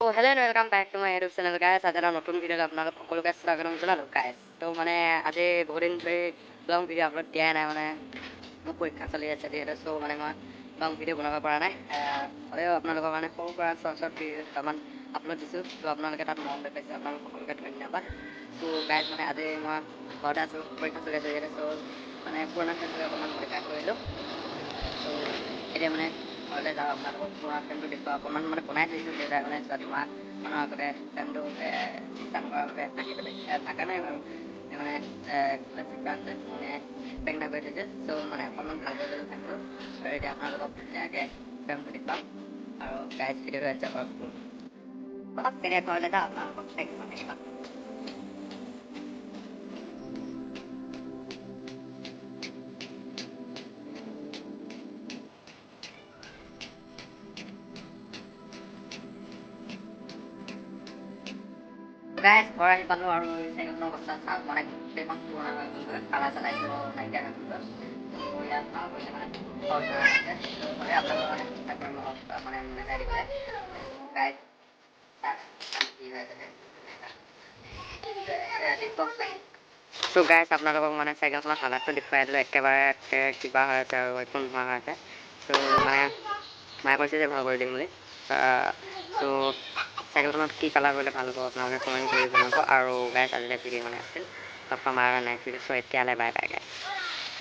Hello' and welcome back to my YouTube channel guys. আজি এটা নতুন ভিডিঅ'ত আপোনালোক সকলোকে স্বাগতম জনালোঁ গাইছ। ত' মানে আজি বহুত দিন ধৰি লং ভিডিঅ' আপলোড দিয়াই নাই, মানে মোৰ পৰীক্ষা চলি আছে যিহেতু। চ' মানে মই লং ভিডিঅ' বনাব পৰা নাই, হ'লেও আপোনালোকৰ কাৰণে সৰু পৰা শ্বৰ্ট ভিডিঅ' দুটামান আপলোড দিছোঁ। ত' আপোনালোকে তাত মন পাইছে, আপোনালোক সকলোকে ধন্যবাদ। ত' গাইছ মানে আজি মই ঘৰতে আছোঁ, পৰীক্ষা চলি আছে যিহেতু। চ' মানে পুৰণা ফ্ৰেণ্ডটোকে অকণমান পৰীক্ষা কৰিলোঁ। ত' এতিয়া মানে ঘৰলৈ যাওঁ, আপোনালোকক পুৰণা ফ্ৰেণ্ডটো দেখুৱাওঁ। অকণমান মানে বনাই থৈছোঁ দেউতাই মানে যোৱা দুমাহমানৰ আগতে ফ্ৰেণ্ডটো ৰিটাৰ্ণ কৰাৰ বাবে আহিবলৈ থকা নাই বাৰু। মানে মানে প্ৰেগনা কৰি থৈছে। চ' মানে অকণমান ভাল কৰি দিলোঁ ফ্ৰেণ্ডটো, আৰু এতিয়া আপোনালোকক ধুনীয়াকৈ ফ্ৰেণ্ডটো দেখুৱাম আৰু গাইজ ভিডিঅ'টো এনজয় কৰক। তেতিয়া ঘৰলৈ যাওঁ, আপোনালোকক দেখুৱাম। গাইজ ঘৰ আহি পালোঁ আৰু চাইকেলখনৰ অৱস্থা চাওক, মানে গোটেইখন পুৰণা হৈ গ'লগৈ, কালাৰ চালাৰ নাইকিয়া হৈ গ'লগৈ। ইয়াত ভাল কৰিছে মানে হ'লে আপোনালোকৰ মানে চেষ্টা কৰিম অলপ মানে মিলাই দিবলৈ। গাইজ কি হৈ আছে চ' গাইজ আপোনালোকক মানে চাইকেলখনৰ হালাতটো দেখুৱাই দিলোঁ, একেবাৰে কিবা হৈ আছে আৰু একো নোহোৱা হৈ আছে। চ' মানে মায়ে কৈছে যে ভাল কৰি দিম বুলি। চ' চাইকেলখনত কি কালাৰ কৰিলে ভাল হ'ব আপোনালোকে কমেণ্ট কৰি জনাব। আৰু গাইজ আজিলৈ ভিডিঅ' মানে আছিল লগ পাম আৰু নেক্সট ভিডিঅ'। চ' এতিয়ালৈ বাই বাই গাইজ।